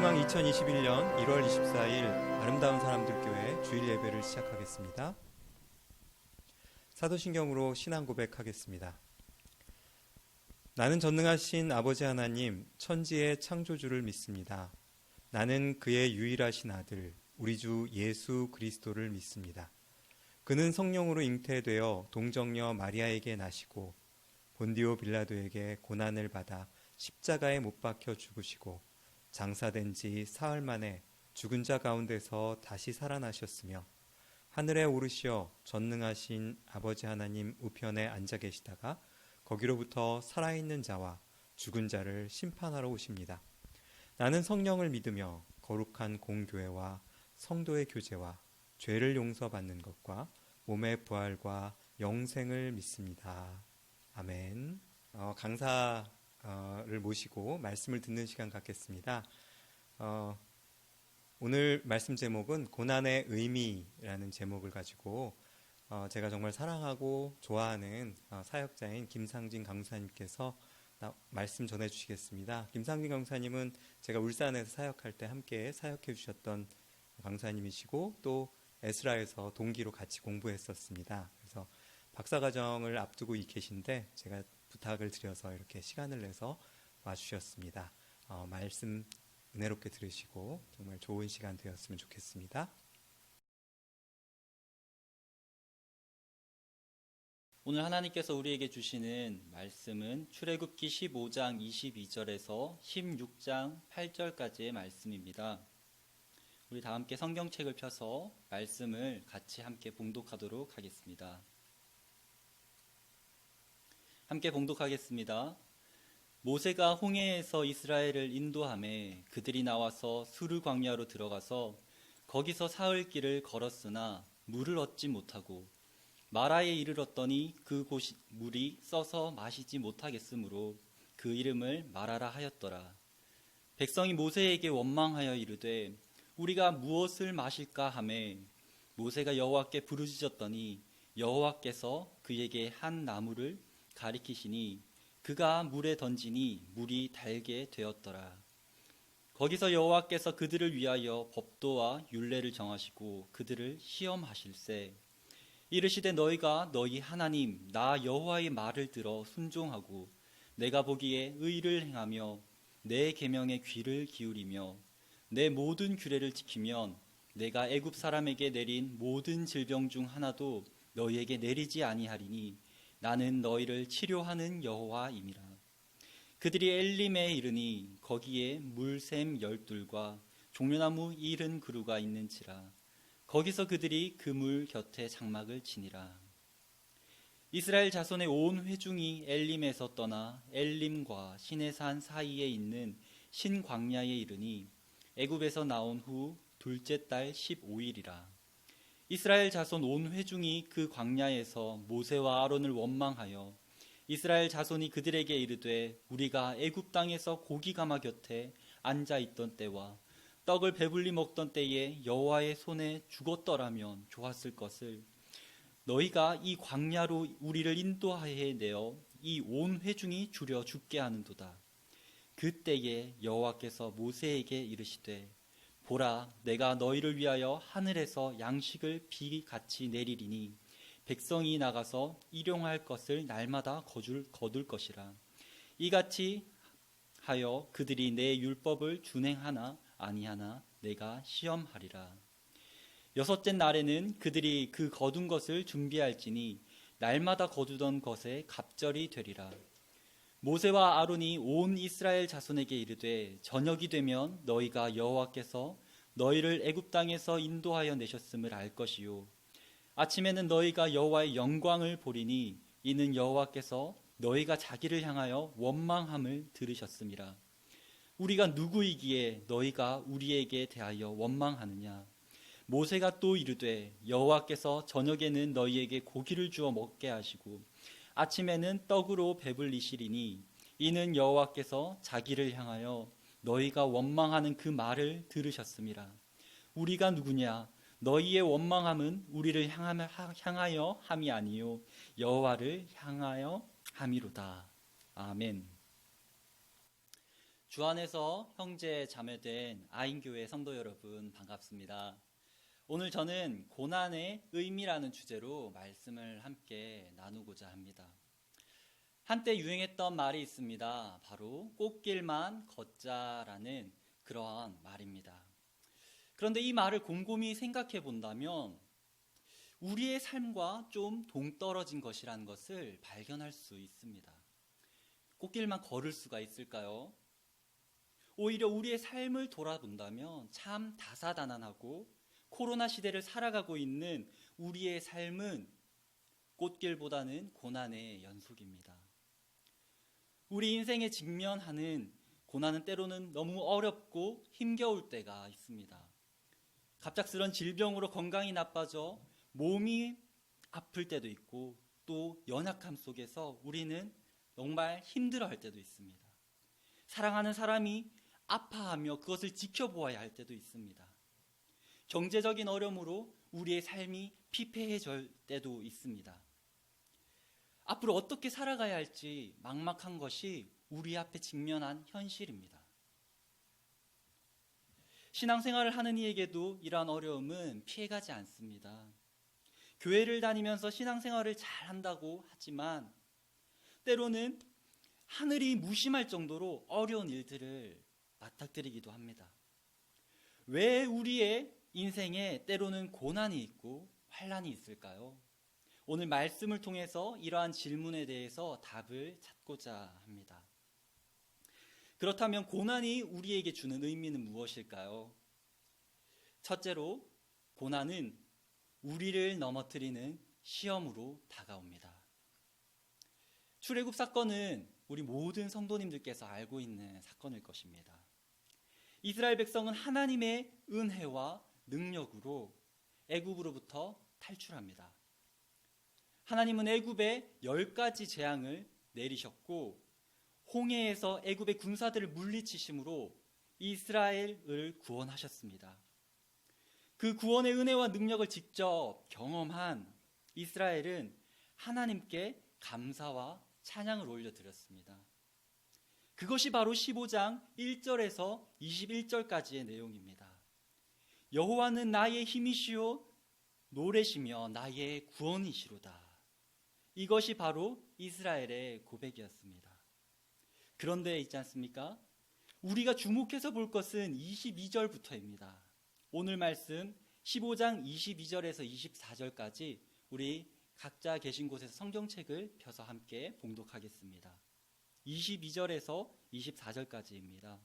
열대망 2021년 1월 24일 아름다운 사람들 교회 주일 예배를 시작하겠습니다. 사도신경으로 신앙 고백하겠습니다. 나는 전능하신 아버지 하나님, 천지의 창조주를 믿습니다. 나는 그의 유일하신 아들, 우리 주 예수 그리스도를 믿습니다. 그는 성령으로 잉태되어 동정녀 마리아에게 나시고 본디오 빌라도에게 고난을 받아 십자가에 못 박혀 죽으시고 장사된 지 사흘 만에 죽은 자 가운데서 다시 살아나셨으며 하늘에 오르시어 전능하신 아버지 하나님 우편에 앉아 계시다가 거기로부터 살아있는 자와 죽은 자를 심판하러 오십니다. 나는 성령을 믿으며 거룩한 공교회와 성도의 교제와 죄를 용서받는 것과 몸의 부활과 영생을 믿습니다. 아멘. 강사를 모시고 말씀을 듣는 시간 갖겠습니다. 오늘 말씀 제목은 고난의 의미라는 제목을 가지고 제가 정말 사랑하고 좋아하는 사역자인 김상진 강사님께서 말씀 전해주시겠습니다. 김상진 강사님은 제가 울산에서 사역할 때 함께 사역해 주셨던 강사님이시고 또 에스라에서 동기로 같이 공부했었습니다. 그래서 박사과정을 앞두고 계신데 제가 부탁을 드려서 이렇게 시간을 내서 와주셨습니다. 말씀 은혜롭게 들으시고 정말 좋은 시간 되었으면 좋겠습니다. 오늘 하나님께서 우리에게 주시는 말씀은 출애굽기 15장 22절에서 16장 8절까지의 말씀입니다. 우리 다 함께 성경책을 펴서 말씀을 같이 함께 봉독하도록 하겠습니다. 함께 봉독하겠습니다. 모세가 홍해에서 이스라엘을 인도하매 그들이 나와서 수르 광야로 들어가서 거기서 사흘 길을 걸었으나 물을 얻지 못하고 마라에 이르렀더니 그곳 물이 써서 마시지 못하겠으므로 그 이름을 마라라 하였더라. 백성이 모세에게 원망하여 이르되 우리가 무엇을 마실까 하매 모세가 여호와께 부르짖었더니 여호와께서 그에게 한 나무를 가리키시니 그가 물에 던지니 물이 달게 되었더라. 거기서 여호와께서 그들을 위하여 법도와 율례를 정하시고 그들을 시험하실세 이르시되 너희가 너희 하나님 나 여호와의 말을 들어 순종하고 내가 보기에 의를 행하며 내 계명에 귀를 기울이며 내 모든 규례를 지키면 내가 애굽 사람에게 내린 모든 질병 중 하나도 너희에게 내리지 아니하리니 나는 너희를 치료하는 여호와임이라. 그들이 엘림에 이르니 거기에 물샘 12과 종려나무 70그루가 있는지라. 거기서 그들이 그 물 곁에 장막을 치니라. 이스라엘 자손의 온 회중이 엘림에서 떠나 엘림과 시내산 사이에 있는 신광야에 이르니 애굽에서 나온 후 둘째 달 15일이라. 이스라엘 자손 온 회중이 그 광야에서 모세와 아론을 원망하여 이스라엘 자손이 그들에게 이르되 우리가 애굽 땅에서 고기 가마 곁에 앉아 있던 때와 떡을 배불리 먹던 때에 여호와의 손에 죽었더라면 좋았을 것을 너희가 이 광야로 우리를 인도하여 내어 이 온 회중이 주려 죽게 하는도다. 그때에 여호와께서 모세에게 이르시되 보라 내가 너희를 위하여 하늘에서 양식을 비같이 내리리니 백성이 나가서 일용할 것을 날마다 거둘 것이라. 이같이 하여 그들이 내 율법을 준행하나 아니하나 내가 시험하리라. 여섯째 날에는 그들이 그 거둔 것을 준비할지니 날마다 거두던 것에 갑절이 되리라. 모세와 아론이 온 이스라엘 자손에게 이르되 저녁이 되면 너희가 여호와께서 너희를 애굽 땅에서 인도하여 내셨음을 알 것이요 아침에는 너희가 여호와의 영광을 보리니 이는 여호와께서 너희가 자기를 향하여 원망함을 들으셨음이라. 우리가 누구이기에 너희가 우리에게 대하여 원망하느냐. 모세가 또 이르되 여호와께서 저녁에는 너희에게 고기를 주어 먹게 하시고 아침에는 떡으로 배불리시리니 이는 여호와께서 자기를 향하여 너희가 원망하는 그 말을 들으셨음이라. 우리가 누구냐. 너희의 원망함은 우리를 향하여 함이 아니요 여호와를 향하여 함이로다. 아멘. 주 안에서 형제 자매된 아인교회 성도 여러분 반갑습니다. 오늘 저는 고난의 의미라는 주제로 말씀을 함께 나누고자 합니다. 한때 유행했던 말이 있습니다. 바로 꽃길만 걷자라는 그러한 말입니다. 그런데 이 말을 곰곰이 생각해 본다면 우리의 삶과 좀 동떨어진 것이라는 것을 발견할 수 있습니다. 꽃길만 걸을 수가 있을까요? 오히려 우리의 삶을 돌아본다면 참 다사다난하고 코로나 시대를 살아가고 있는 우리의 삶은 꽃길보다는 고난의 연속입니다. 우리 인생에 직면하는 고난은 때로는 너무 어렵고 힘겨울 때가 있습니다. 갑작스런 질병으로 건강이 나빠져 몸이 아플 때도 있고 또 연약함 속에서 우리는 정말 힘들어할 때도 있습니다. 사랑하는 사람이 아파하며 그것을 지켜보아야 할 때도 있습니다. 경제적인 어려움으로 우리의 삶이 피폐해질 때도 있습니다. 앞으로 어떻게 살아가야 할지 막막한 것이 우리 앞에 직면한 현실입니다. 신앙생활을 하는 이에게도 이러한 어려움은 피해가지 않습니다. 교회를 다니면서 신앙생활을 잘 한다고 하지만 때로는 하늘이 무심할 정도로 어려운 일들을 맞닥뜨리기도 합니다. 왜 우리의 인생에 때로는 고난이 있고 환난이 있을까요? 오늘 말씀을 통해서 이러한 질문에 대해서 답을 찾고자 합니다. 그렇다면 고난이 우리에게 주는 의미는 무엇일까요? 첫째로 고난은 우리를 넘어뜨리는 시험으로 다가옵니다. 출애굽 사건은 우리 모든 성도님들께서 알고 있는 사건일 것입니다. 이스라엘 백성은 하나님의 은혜와 능력으로 애굽으로부터 탈출합니다. 하나님은 애굽에 10가지 재앙을 내리셨고 홍해에서 애굽의 군사들을 물리치심으로 이스라엘을 구원하셨습니다. 그 구원의 은혜와 능력을 직접 경험한 이스라엘은 하나님께 감사와 찬양을 올려드렸습니다. 그것이 바로 15장 1절에서 21절까지의 내용입니다. 여호와는 나의 힘이시요 노래시며 나의 구원이시로다. 이것이 바로 이스라엘의 고백이었습니다. 그런데 있지 않습니까? 우리가 주목해서 볼 것은 22절부터입니다. 오늘 말씀 15장 22절에서 24절까지 우리 각자 계신 곳에서 성경책을 펴서 함께 봉독하겠습니다. 22절에서 24절까지입니다.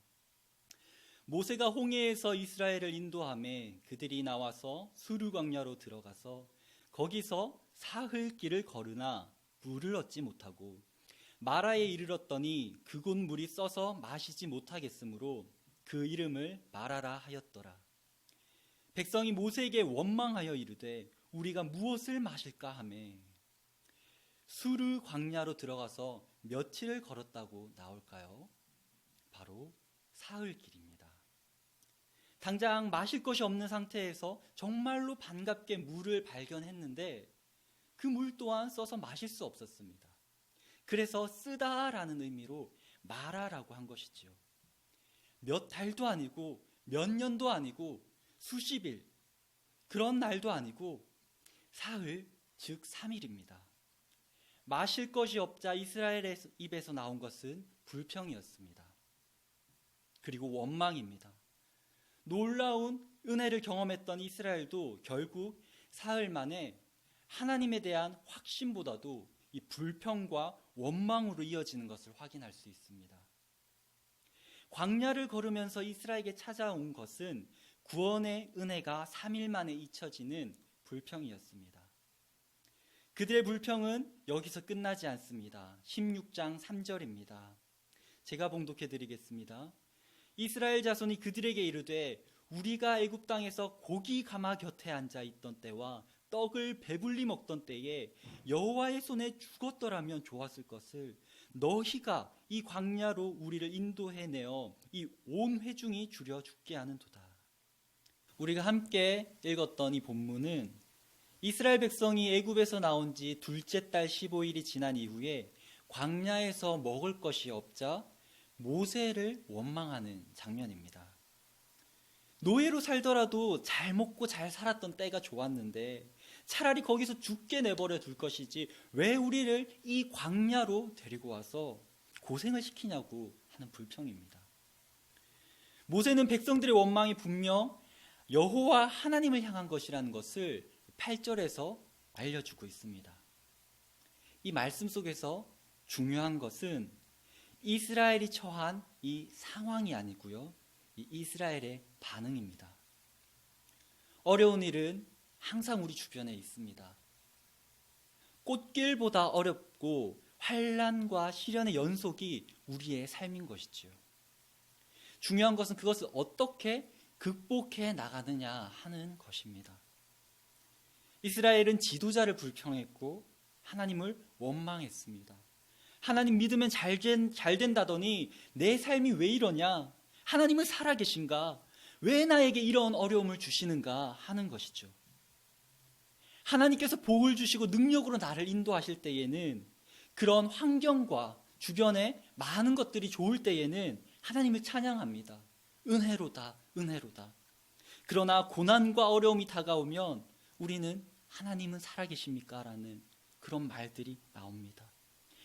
모세가 홍해에서 이스라엘을 인도하매 그들이 나와서 수르 광야로 들어가서 거기서 사흘 길을 걸으나 물을 얻지 못하고 마라에 이르렀더니 그곳 물이 써서 마시지 못하겠으므로 그 이름을 마라라 하였더라. 백성이 모세에게 원망하여 이르되 우리가 무엇을 마실까 하매 수르 광야로 들어가서 며칠을 걸었다고 나올까요? 바로 사흘 길입니다. 당장 마실 것이 없는 상태에서 정말로 반갑게 물을 발견했는데 그 물 또한 써서 마실 수 없었습니다. 그래서 쓰다라는 의미로 마라라고 한 것이지요. 몇 달도 아니고 몇 년도 아니고 수십일 그런 날도 아니고 사흘 즉 3일입니다. 마실 것이 없자 이스라엘의 입에서 나온 것은 불평이었습니다. 그리고 원망입니다. 놀라운 은혜를 경험했던 이스라엘도 결국 사흘 만에 하나님에 대한 확신보다도 이 불평과 원망으로 이어지는 것을 확인할 수 있습니다. 광야를 걸으면서 이스라엘에게 찾아온 것은 구원의 은혜가 3일 만에 잊혀지는 불평이었습니다. 그들의 불평은 여기서 끝나지 않습니다. 16장 3절입니다. 제가 봉독해 드리겠습니다. 이스라엘 자손이 그들에게 이르되 우리가 애굽 땅에서 고기 가마 곁에 앉아 있던 때와 떡을 배불리 먹던 때에 여호와의 손에 죽었더라면 좋았을 것을 너희가 이 광야로 우리를 인도해 내어 이 온 회중이 줄여 죽게 하는도다. 우리가 함께 읽었던 이 본문은 이스라엘 백성이 애굽에서 나온 지 둘째 달 15일이 지난 이후에 광야에서 먹을 것이 없자 모세를 원망하는 장면입니다. 노예로 살더라도 잘 먹고 잘 살았던 때가 좋았는데 차라리 거기서 죽게 내버려 둘 것이지 왜 우리를 이 광야로 데리고 와서 고생을 시키냐고 하는 불평입니다. 모세는 백성들의 원망이 분명 여호와 하나님을 향한 것이라는 것을 8절에서 알려주고 있습니다. 이 말씀 속에서 중요한 것은 이스라엘이 처한 이 상황이 아니고요, 이 이스라엘의 반응입니다. 어려운 일은 항상 우리 주변에 있습니다. 꽃길보다 어렵고 환난과 시련의 연속이 우리의 삶인 것이지요. 중요한 것은 그것을 어떻게 극복해 나가느냐 하는 것입니다. 이스라엘은 지도자를 불평했고 하나님을 원망했습니다. 하나님 믿으면 잘 된다더니 내 삶이 왜 이러냐? 하나님은 살아계신가? 왜 나에게 이런 어려움을 주시는가 하는 것이죠. 하나님께서 복을 주시고 능력으로 나를 인도하실 때에는, 그런 환경과 주변에 많은 것들이 좋을 때에는 하나님을 찬양합니다. 은혜로다, 은혜로다. 그러나 고난과 어려움이 다가오면 우리는 하나님은 살아계십니까? 라는 그런 말들이 나옵니다.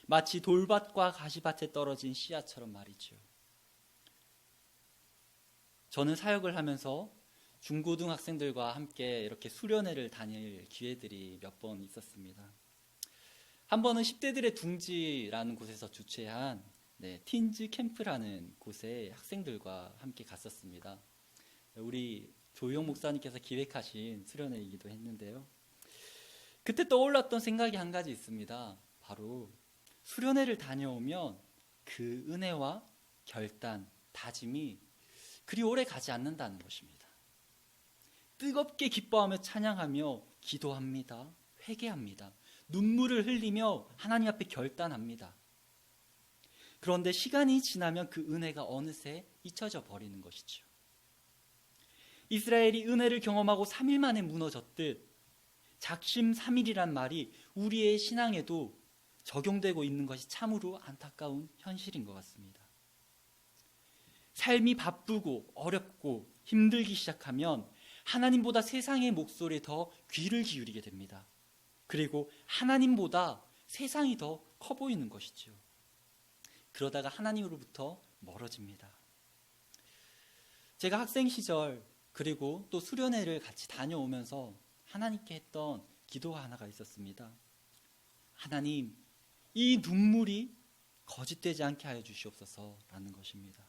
마치 돌밭과 가시밭에 떨어진 씨앗처럼 말이죠. 저는 사역을 하면서 중고등학생들과 함께 이렇게 수련회를 다닐 기회들이 몇 번 있었습니다. 한 번은 10대들의 둥지라는 곳에서 주최한 틴즈 캠프라는 곳에 학생들과 함께 갔었습니다. 우리 조용 목사님께서 기획하신 수련회이기도 했는데요. 그때 떠올랐던 생각이 한 가지 있습니다. 바로 수련회를 다녀오면 그 은혜와 결단, 다짐이 그리 오래 가지 않는다는 것입니다. 뜨겁게 기뻐하며 찬양하며 기도합니다. 회개합니다. 눈물을 흘리며 하나님 앞에 결단합니다. 그런데 시간이 지나면 그 은혜가 어느새 잊혀져 버리는 것이죠. 이스라엘이 은혜를 경험하고 3일 만에 무너졌듯 작심삼일이란 말이 우리의 신앙에도 적용되고 있는 것이 참으로 안타까운 현실인 것 같습니다. 삶이 바쁘고 어렵고 힘들기 시작하면 하나님보다 세상의 목소리에 더 귀를 기울이게 됩니다. 그리고 하나님보다 세상이 더 커 보이는 것이죠. 그러다가 하나님으로부터 멀어집니다. 제가 학생 시절 그리고 또 수련회를 같이 다녀오면서 하나님께 했던 기도가 하나가 있었습니다. 하나님, 이 눈물이 거짓되지 않게 하여 주시옵소서라는 것입니다.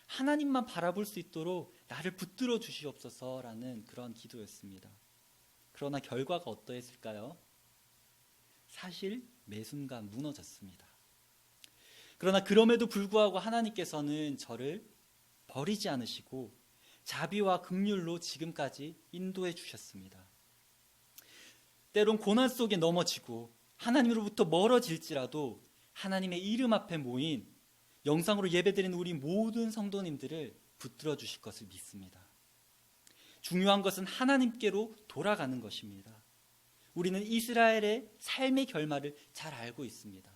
하나님만 바라볼 수 있도록 나를 붙들어 주시옵소서라는 그런 기도였습니다. 그러나 결과가 어떠했을까요? 사실 매 순간 무너졌습니다. 그러나 그럼에도 불구하고 하나님께서는 저를 버리지 않으시고 자비와 긍휼로 지금까지 인도해 주셨습니다. 때론 고난 속에 넘어지고 하나님으로부터 멀어질지라도 하나님의 이름 앞에 모인 영상으로 예배드리는 우리 모든 성도님들을 붙들어 주실 것을 믿습니다. 중요한 것은 하나님께로 돌아가는 것입니다. 우리는 이스라엘의 삶의 결말을 잘 알고 있습니다.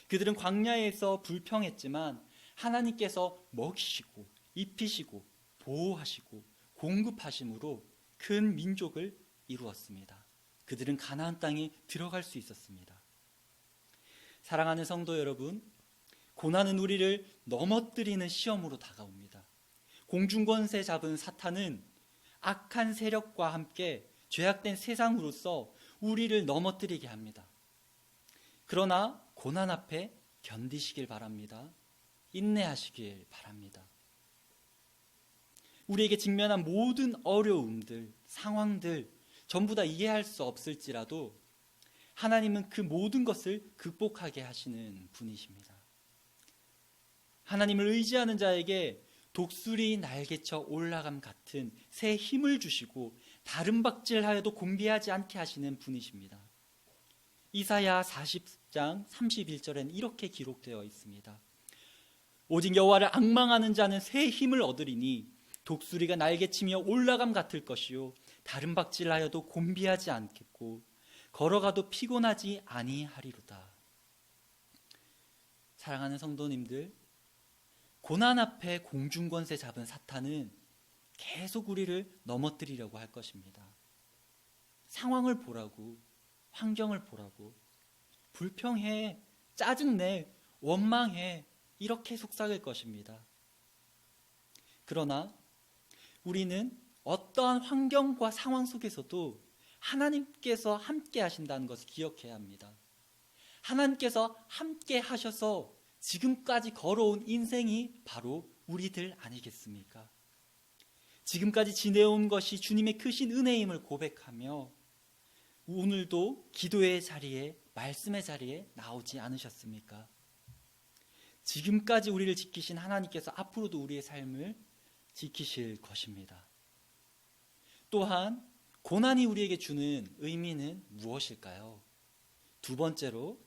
그들은 광야에서 불평했지만 하나님께서 먹이시고 입히시고 보호하시고 공급하심으로 큰 민족을 이루었습니다. 그들은 가나안 땅에 들어갈 수 있었습니다. 사랑하는 성도 여러분, 고난은 우리를 넘어뜨리는 시험으로 다가옵니다. 공중권세 잡은 사탄은 악한 세력과 함께 죄악된 세상으로서 우리를 넘어뜨리게 합니다. 그러나 고난 앞에 견디시길 바랍니다. 인내하시길 바랍니다. 우리에게 직면한 모든 어려움들, 상황들 전부 다 이해할 수 없을지라도 하나님은 그 모든 것을 극복하게 하시는 분이십니다. 하나님을 의지하는 자에게 독수리 날개쳐 올라감 같은 새 힘을 주시고 다른 박질하여도 곤비하지 않게 하시는 분이십니다. 이사야 40장 31절에는 이렇게 기록되어 있습니다. 오직 여호와를 앙망하는 자는 새 힘을 얻으리니 독수리가 날개치며 올라감 같을 것이요 다른 박질하여도 곤비하지 않겠고 걸어가도 피곤하지 아니하리로다. 사랑하는 성도님들, 고난 앞에 공중권세 잡은 사탄은 계속 우리를 넘어뜨리려고 할 것입니다. 상황을 보라고, 환경을 보라고, 불평해, 짜증내, 원망해, 이렇게 속삭일 것입니다. 그러나 우리는 어떠한 환경과 상황 속에서도 하나님께서 함께 하신다는 것을 기억해야 합니다. 하나님께서 함께 하셔서 지금까지 걸어온 인생이 바로 우리들 아니겠습니까? 지금까지 지내온 것이 주님의 크신 은혜임을 고백하며 오늘도 기도의 자리에, 말씀의 자리에 나오지 않으셨습니까? 지금까지 우리를 지키신 하나님께서 앞으로도 우리의 삶을 지키실 것입니다. 또한 고난이 우리에게 주는 의미는 무엇일까요? 두 번째로,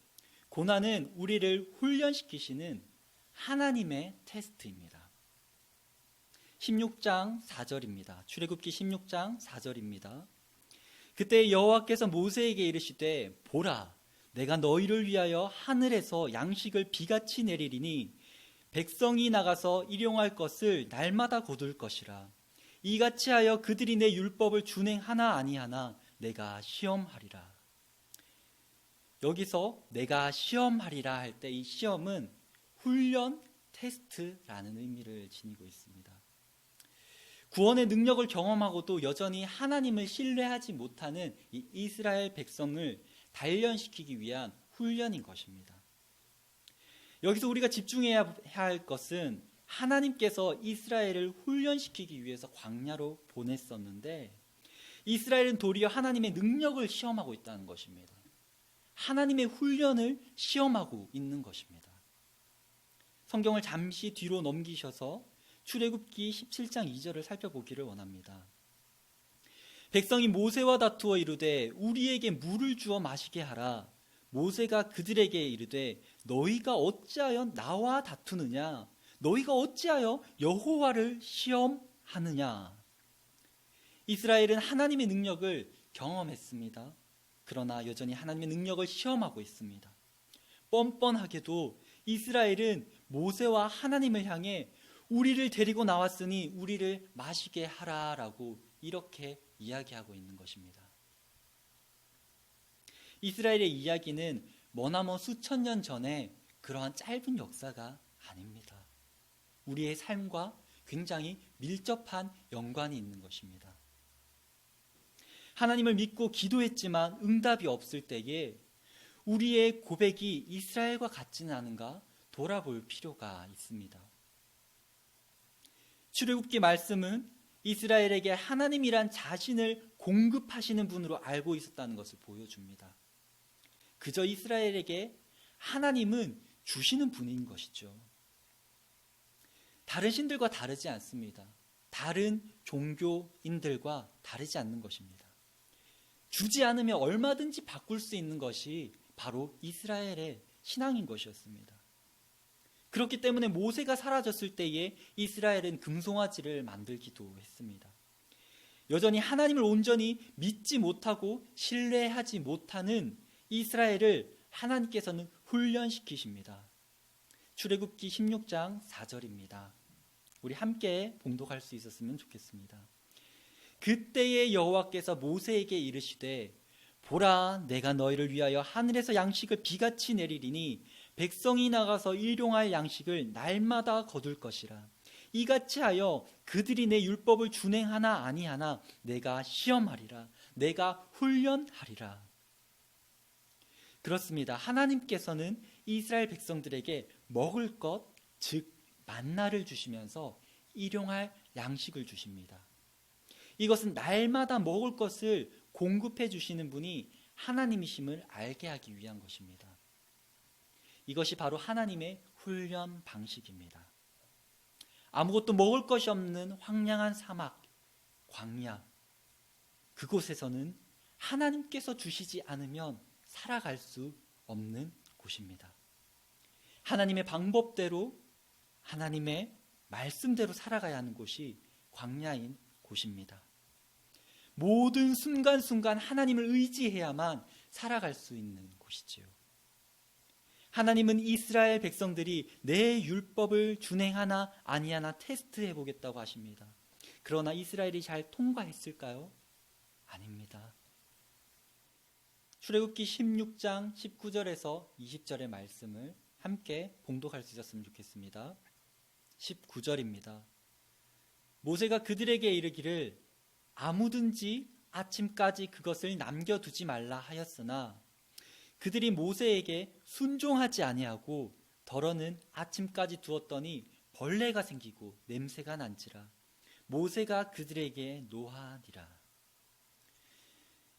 고난은 우리를 훈련시키시는 하나님의 테스트입니다. 16장 4절입니다. 출애굽기 16장 4절입니다. 그때 여호와께서 모세에게 이르시되 보라, 내가 너희를 위하여 하늘에서 양식을 비같이 내리리니 백성이 나가서 일용할 것을 날마다 거둘 것이라. 이같이 하여 그들이 내 율법을 준행하나 아니하나 내가 시험하리라. 여기서 내가 시험하리라 할 때 이 시험은 훈련, 테스트라는 의미를 지니고 있습니다. 구원의 능력을 경험하고도 여전히 하나님을 신뢰하지 못하는 이 이스라엘 백성을 단련시키기 위한 훈련인 것입니다. 여기서 우리가 집중해야 할 것은 하나님께서 이스라엘을 훈련시키기 위해서 광야로 보냈었는데 이스라엘은 도리어 하나님의 능력을 시험하고 있다는 것입니다. 하나님의 훈련을 시험하고 있는 것입니다. 성경을 잠시 뒤로 넘기셔서 출애굽기 17장 2절을 살펴보기를 원합니다. 백성이 모세와 다투어 이르되 우리에게 물을 주어 마시게 하라. 모세가 그들에게 이르되 너희가 어찌하여 나와 다투느냐? 너희가 어찌하여 여호와를 시험하느냐? 이스라엘은 하나님의 능력을 경험했습니다. 그러나 여전히 하나님의 능력을 시험하고 있습니다. 뻔뻔하게도 이스라엘은 모세와 하나님을 향해 우리를 데리고 나왔으니 우리를 마시게 하라라고 이렇게 이야기하고 있는 것입니다. 이스라엘의 이야기는 머나먼 수천 년 전에 그러한 짧은 역사가 아닙니다. 우리의 삶과 굉장히 밀접한 연관이 있는 것입니다. 하나님을 믿고 기도했지만 응답이 없을 때에 우리의 고백이 이스라엘과 같지는 않은가 돌아볼 필요가 있습니다. 출애굽기 말씀은 이스라엘에게 하나님이란 자신을 공급하시는 분으로 알고 있었다는 것을 보여줍니다. 그저 이스라엘에게 하나님은 주시는 분인 것이죠. 다른 신들과 다르지 않습니다. 다른 종교인들과 다르지 않는 것입니다. 주지 않으면 얼마든지 바꿀 수 있는 것이 바로 이스라엘의 신앙인 것이었습니다. 그렇기 때문에 모세가 사라졌을 때에 이스라엘은 금송아지를 만들기도 했습니다. 여전히 하나님을 온전히 믿지 못하고 신뢰하지 못하는 이스라엘을 하나님께서는 훈련시키십니다. 출애굽기 16장 4절입니다. 우리 함께 봉독할 수 있었으면 좋겠습니다. 그때에 여호와께서 모세에게 이르시되 보라, 내가 너희를 위하여 하늘에서 양식을 비같이 내리리니 백성이 나가서 일용할 양식을 날마다 거둘 것이라. 이같이 하여 그들이 내 율법을 준행하나 아니하나 내가 시험하리라. 내가 훈련하리라. 그렇습니다. 하나님께서는 이스라엘 백성들에게 먹을 것, 즉 만나를 주시면서 일용할 양식을 주십니다. 이것은 날마다 먹을 것을 공급해 주시는 분이 하나님이심을 알게 하기 위한 것입니다. 이것이 바로 하나님의 훈련 방식입니다. 아무것도 먹을 것이 없는 황량한 사막, 광야, 그곳에서는 하나님께서 주시지 않으면 살아갈 수 없는 곳입니다. 하나님의 방법대로, 하나님의 말씀대로 살아가야 하는 곳이 광야인 곳입니다. 모든 순간순간 하나님을 의지해야만 살아갈 수 있는 곳이지요. 하나님은 이스라엘 백성들이 내 율법을 준행하나 아니하나 테스트해 보겠다고 하십니다. 그러나 이스라엘이 잘 통과했을까요? 아닙니다. 출애굽기 16장 19절에서 20절의 말씀을 함께 봉독할 수 있었으면 좋겠습니다. 19절입니다. 모세가 그들에게 이르기를 아무든지 아침까지 그것을 남겨두지 말라 하였으나 그들이 모세에게 순종하지 아니하고 덜어는 아침까지 두었더니 벌레가 생기고 냄새가 난지라 모세가 그들에게 노하니라.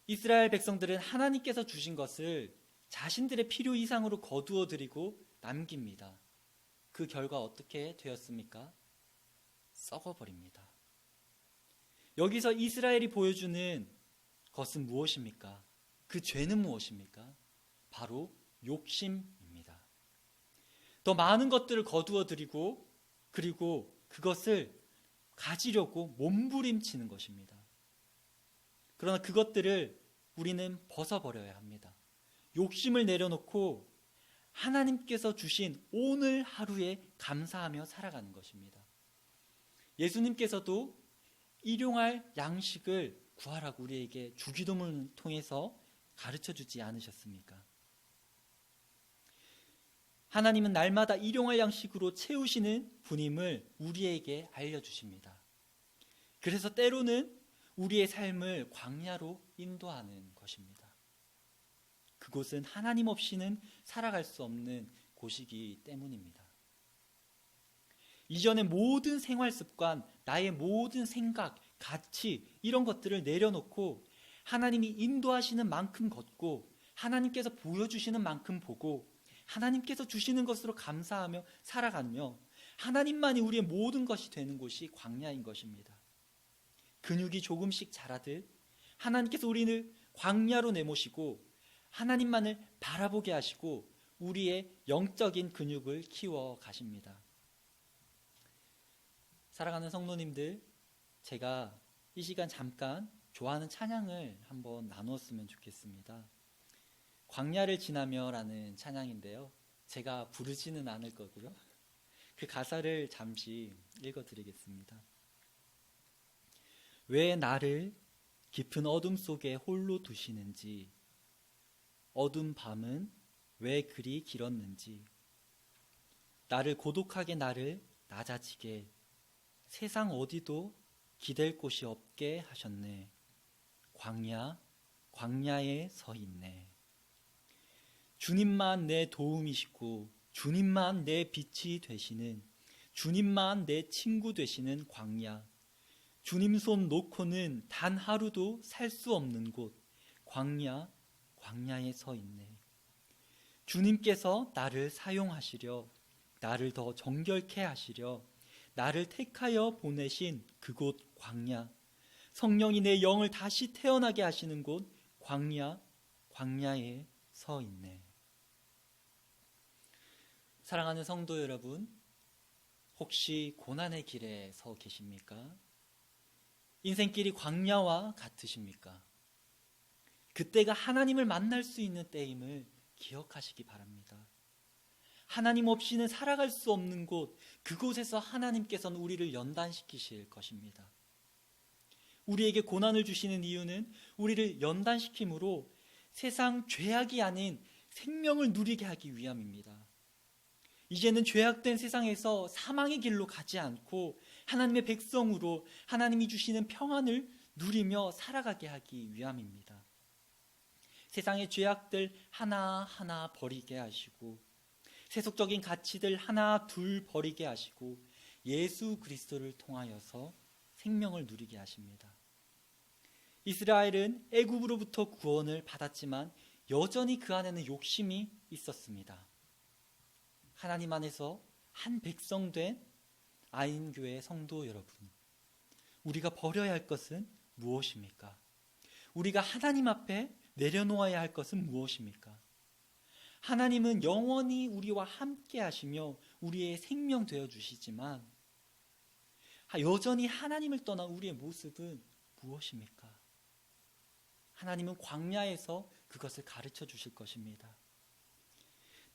이스라엘 백성들은 하나님께서 주신 것을 자신들의 필요 이상으로 거두어 드리고 남깁니다. 그 결과 어떻게 되었습니까? 썩어버립니다. 여기서 이스라엘이 보여주는 것은 무엇입니까? 그 죄는 무엇입니까? 바로 욕심입니다. 더 많은 것들을 거두어 드리고 그리고 그것을 가지려고 몸부림치는 것입니다. 그러나 그것들을 우리는 벗어버려야 합니다. 욕심을 내려놓고 하나님께서 주신 오늘 하루에 감사하며 살아가는 것입니다. 예수님께서도 일용할 양식을 구하라고 우리에게 주기도문을 통해서 가르쳐 주지 않으셨습니까? 하나님은 날마다 일용할 양식으로 채우시는 분임을 우리에게 알려주십니다. 그래서 때로는 우리의 삶을 광야로 인도하는 것입니다. 그곳은 하나님 없이는 살아갈 수 없는 곳이기 때문입니다. 이전의 모든 생활 습관, 나의 모든 생각, 가치 이런 것들을 내려놓고 하나님이 인도하시는 만큼 걷고 하나님께서 보여주시는 만큼 보고 하나님께서 주시는 것으로 감사하며 살아가며 하나님만이 우리의 모든 것이 되는 곳이 광야인 것입니다. 근육이 조금씩 자라듯 하나님께서 우리를 광야로 내모시고 하나님만을 바라보게 하시고 우리의 영적인 근육을 키워 가십니다. 사랑하는 성도님들, 제가 이 시간 잠깐 좋아하는 찬양을 한번 나누었으면 좋겠습니다. 광야를 지나며라는 찬양인데요. 제가 부르지는 않을 거고요. 그 가사를 잠시 읽어드리겠습니다. 왜 나를 깊은 어둠 속에 홀로 두시는지, 어둠 밤은 왜 그리 길었는지, 나를 고독하게 나를 낮아지게 세상 어디도 기댈 곳이 없게 하셨네. 광야에 서 있네. 주님만 내 도움이시고 주님만 내 빛이 되시는, 주님만 내 친구 되시는 광야, 주님 손 놓고는 단 하루도 살 수 없는 곳, 광야에 서 있네. 주님께서 나를 사용하시려, 나를 더 정결케 하시려 나를 택하여 보내신 그곳 광야, 성령이 내 영을 다시 태어나게 하시는 곳 광야에 서 있네. 사랑하는 성도 여러분, 혹시 고난의 길에 서 계십니까? 인생길이 광야와 같으십니까? 그때가 하나님을 만날 수 있는 때임을 기억하시기 바랍니다. 하나님 없이는 살아갈 수 없는 곳, 그곳에서 하나님께서는 우리를 연단시키실 것입니다. 우리에게 고난을 주시는 이유는 우리를 연단시킴으로 세상 죄악이 아닌 생명을 누리게 하기 위함입니다. 이제는 죄악된 세상에서 사망의 길로 가지 않고 하나님의 백성으로 하나님이 주시는 평안을 누리며 살아가게 하기 위함입니다. 세상의 죄악들 하나하나 버리게 하시고 세속적인 가치들 하나 둘 버리게 하시고 예수 그리스도를 통하여서 생명을 누리게 하십니다. 이스라엘은 애굽으로부터 구원을 받았지만 여전히 그 안에는 욕심이 있었습니다. 하나님 안에서 한 백성 된 아인교회 성도 여러분, 우리가 버려야 할 것은 무엇입니까? 우리가 하나님 앞에 내려놓아야 할 것은 무엇입니까? 하나님은 영원히 우리와 함께 하시며 우리의 생명 되어 주시지만 여전히 하나님을 떠난 우리의 모습은 무엇입니까? 하나님은 광야에서 그것을 가르쳐 주실 것입니다.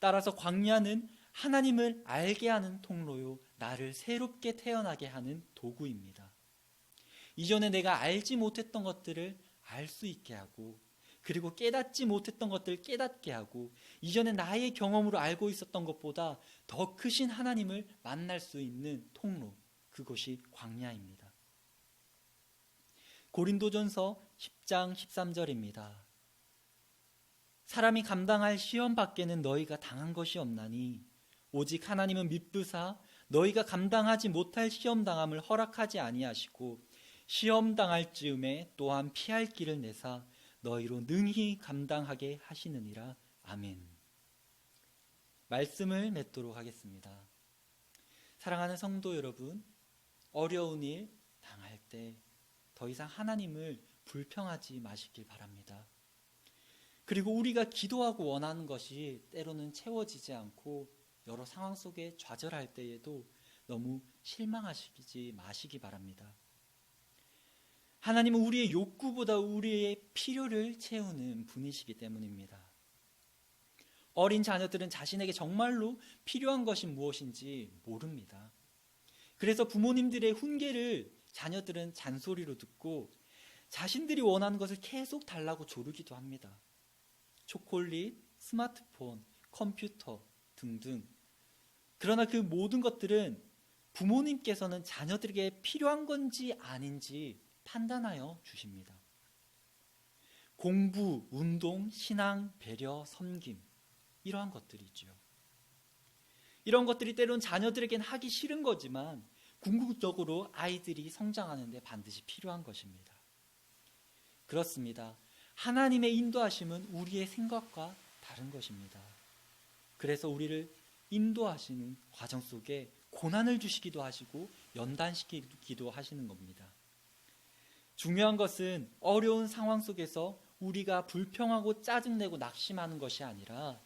따라서 광야는 하나님을 알게 하는 통로요, 나를 새롭게 태어나게 하는 도구입니다. 이전에 내가 알지 못했던 것들을 알 수 있게 하고, 그리고 깨닫지 못했던 것들을 깨닫게 하고, 이전에 나의 경험으로 알고 있었던 것보다 더 크신 하나님을 만날 수 있는 통로, 그것이 광야입니다. 고린도전서 10장 13절입니다. 사람이 감당할 시험 밖에는 너희가 당한 것이 없나니 오직 하나님은 미쁘사 너희가 감당하지 못할 시험 당함을 허락하지 아니하시고 시험 당할 즈음에 또한 피할 길을 내사 너희로 능히 감당하게 하시느니라. 아멘. 말씀을 맺도록 하겠습니다. 사랑하는 성도 여러분, 어려운 일 당할 때 더 이상 하나님을 불평하지 마시길 바랍니다. 그리고 우리가 기도하고 원하는 것이 때로는 채워지지 않고 여러 상황 속에 좌절할 때에도 너무 실망하시지 마시기 바랍니다. 하나님은 우리의 욕구보다 우리의 필요를 채우는 분이시기 때문입니다. 어린 자녀들은 자신에게 정말로 필요한 것이 무엇인지 모릅니다. 그래서 부모님들의 훈계를 자녀들은 잔소리로 듣고 자신들이 원하는 것을 계속 달라고 조르기도 합니다. 초콜릿, 스마트폰, 컴퓨터 등등. 그러나 그 모든 것들은 부모님께서는 자녀들에게 필요한 건지 아닌지 판단하여 주십니다. 공부, 운동, 신앙, 배려, 섬김, 이러한 것들이죠. 이런 것들이 때론 자녀들에게는 하기 싫은 거지만 궁극적으로 아이들이 성장하는 데 반드시 필요한 것입니다. 그렇습니다. 하나님의 인도하심은 우리의 생각과 다른 것입니다. 그래서 우리를 인도하시는 과정 속에 고난을 주시기도 하시고 연단시키기도 하시는 겁니다. 중요한 것은 어려운 상황 속에서 우리가 불평하고 짜증내고 낙심하는 것이 아니라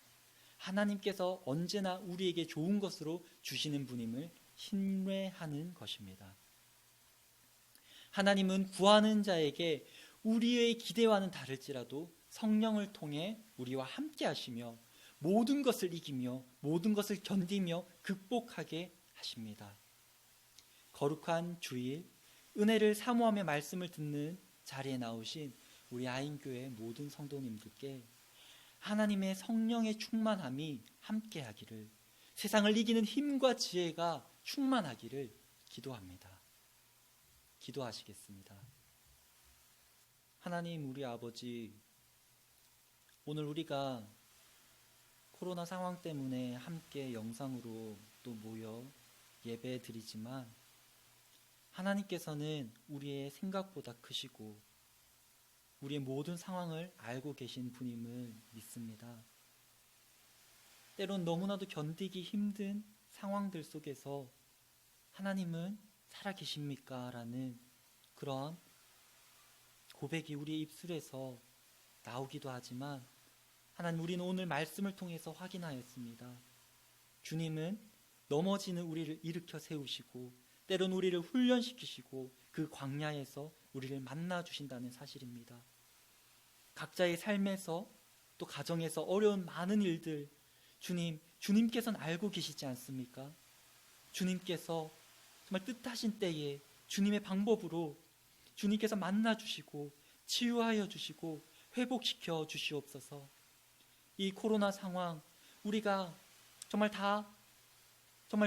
하나님께서 언제나 우리에게 좋은 것으로 주시는 분임을 신뢰하는 것입니다. 하나님은 구하는 자에게 우리의 기대와는 다를지라도 성령을 통해 우리와 함께 하시며 모든 것을 이기며 모든 것을 견디며 극복하게 하십니다. 거룩한 주일 은혜를 사모하며 말씀을 듣는 자리에 나오신 우리 아인교회 모든 성도님들께 하나님의 성령의 충만함이 함께하기를, 세상을 이기는 힘과 지혜가 충만하기를 기도합니다. 기도하시겠습니다. 하나님 우리 아버지, 오늘 우리가 코로나 상황 때문에 함께 영상으로 또 모여 예배 드리지만 하나님께서는 우리의 생각보다 크시고 우리의 모든 상황을 알고 계신 분임을 믿습니다. 때론 너무나도 견디기 힘든 상황들 속에서 하나님은 살아계십니까? 라는 그런 고백이 우리의 입술에서 나오기도 하지만 하나님, 우리는 오늘 말씀을 통해서 확인하였습니다. 주님은 넘어지는 우리를 일으켜 세우시고 때론 우리를 훈련시키시고 그 광야에서 우리를 만나 주신다는 사실입니다. 각자의 삶에서 또 가정에서 어려운 많은 일들, 주님께서는 알고 계시지 않습니까? 주님께서 정말 뜻하신 때에 주님의 방법으로 주님께서 만나 주시고 치유하여 주시고 회복시켜 주시옵소서. 이 코로나 상황 우리가 정말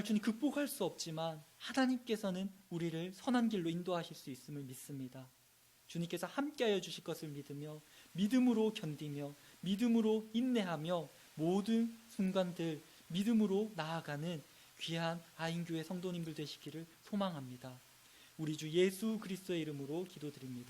주님 극복할 수 없지만 하나님께서는 우리를 선한 길로 인도하실 수 있음을 믿습니다. 주님께서 함께하여 주실 것을 믿으며 믿음으로 견디며 믿음으로 인내하며 모든 순간들 믿음으로 나아가는 귀한 아인교회 성도님들 되시기를 소망합니다. 우리 주 예수 그리스도의 이름으로 기도드립니다.